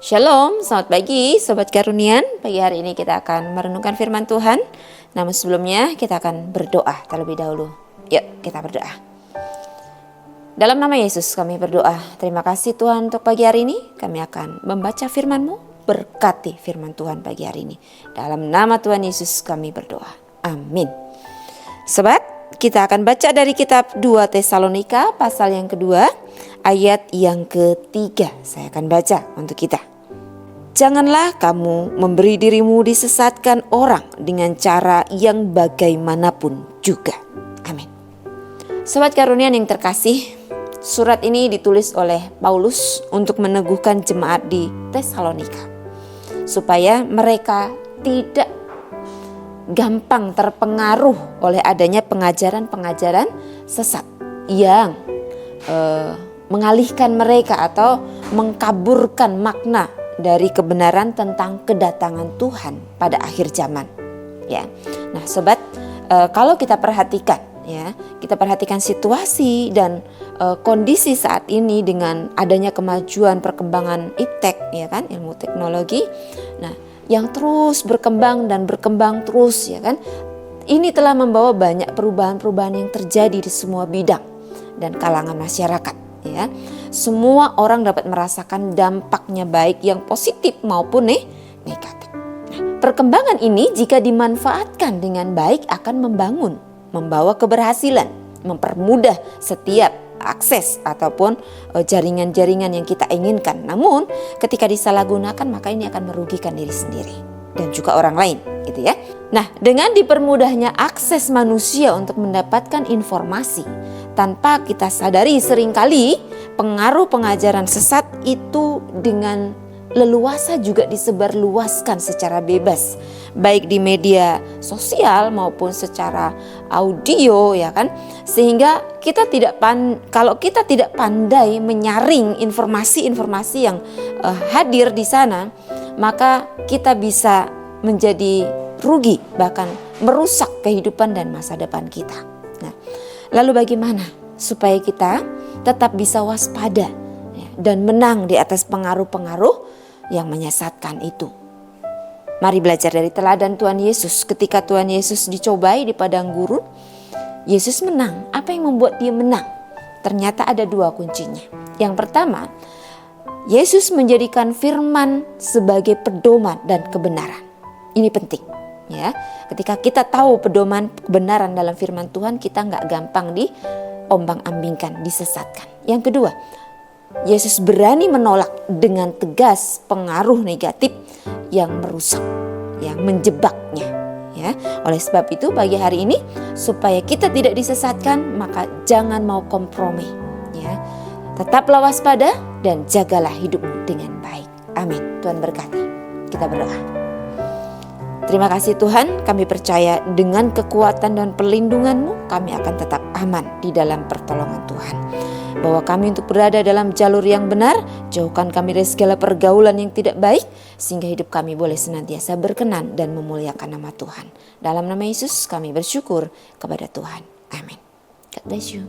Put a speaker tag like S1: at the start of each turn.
S1: Shalom, selamat pagi Sobat Karunian. Pagi hari ini kita akan merenungkan firman Tuhan. Namun sebelumnya kita akan berdoa terlebih dahulu. Yuk kita berdoa. Dalam nama Yesus kami berdoa. Terima kasih Tuhan untuk pagi hari ini. Kami akan membaca firman-Mu. Berkati firman Tuhan pagi hari ini. Dalam nama Tuhan Yesus kami berdoa. Amin. Sobat, kita akan baca dari kitab 2 Tesalonika pasal yang kedua, ayat yang ketiga. Saya akan baca untuk kita. Janganlah kamu memberi dirimu disesatkan orang dengan cara yang bagaimanapun juga. Amin. Sobat Karunian yang terkasih, surat ini ditulis oleh Paulus untuk meneguhkan jemaat di Tesalonika, supaya mereka tidak gampang terpengaruh oleh adanya pengajaran-pengajaran sesat yang mengalihkan mereka atau mengkaburkan makna dari kebenaran tentang kedatangan Tuhan pada akhir zaman. Ya, nah sobat, kalau kita perhatikan, ya, kita perhatikan situasi dan kondisi saat ini dengan adanya kemajuan perkembangan iptek, ya kan, ilmu teknologi. Nah, yang terus berkembang dan berkembang terus, ya kan. Ini telah membawa banyak perubahan-perubahan yang terjadi di semua bidang dan kalangan masyarakat, ya. Semua orang dapat merasakan dampaknya baik yang positif maupun negatif. Nah, perkembangan ini jika dimanfaatkan dengan baik akan membangun, membawa keberhasilan, mempermudah setiap akses ataupun jaringan-jaringan yang kita inginkan. Namun ketika disalahgunakan maka ini akan merugikan diri sendiri dan juga orang lain, gitu ya. Nah, dengan dipermudahnya akses manusia untuk mendapatkan informasi, tanpa kita sadari seringkali pengaruh pengajaran sesat itu dengan leluasa juga disebarluaskan secara bebas, baik di media sosial maupun secara audio, ya kan, sehingga kita kalau kita tidak pandai menyaring informasi-informasi yang hadir di sana, maka kita bisa menjadi rugi, bahkan merusak kehidupan dan masa depan kita. Nah, lalu bagaimana supaya kita tetap bisa waspada, ya, dan menang di atas pengaruh-pengaruh yang menyesatkan itu? Mari belajar dari teladan Tuhan Yesus. Ketika Tuhan Yesus dicobai di padang gurun, Yesus menang. Apa yang membuat dia menang? Ternyata ada dua kuncinya. Yang pertama, Yesus menjadikan firman sebagai pedoman dan kebenaran. Ini penting, ya. Ketika kita tahu pedoman kebenaran dalam firman Tuhan, kita nggak gampang diombang-ambingkan, disesatkan. Yang kedua, Yesus berani menolak dengan tegas pengaruh negatif yang merusak, yang menjebaknya, ya. Oleh sebab itu pagi hari ini, supaya kita tidak disesatkan, maka jangan mau kompromi, ya. Tetaplah waspada dan jagalah hidupmu dengan baik. Amin. Tuhan berkati. Kita berdoa. Terima kasih Tuhan, kami percaya dengan kekuatan dan perlindungan-Mu kami akan tetap aman di dalam pertolongan Tuhan. Bawa kami untuk berada dalam jalur yang benar, jauhkan kami dari segala pergaulan yang tidak baik, sehingga hidup kami boleh senantiasa berkenan dan memuliakan nama Tuhan. Dalam nama Yesus kami bersyukur kepada Tuhan. Amin. God bless you.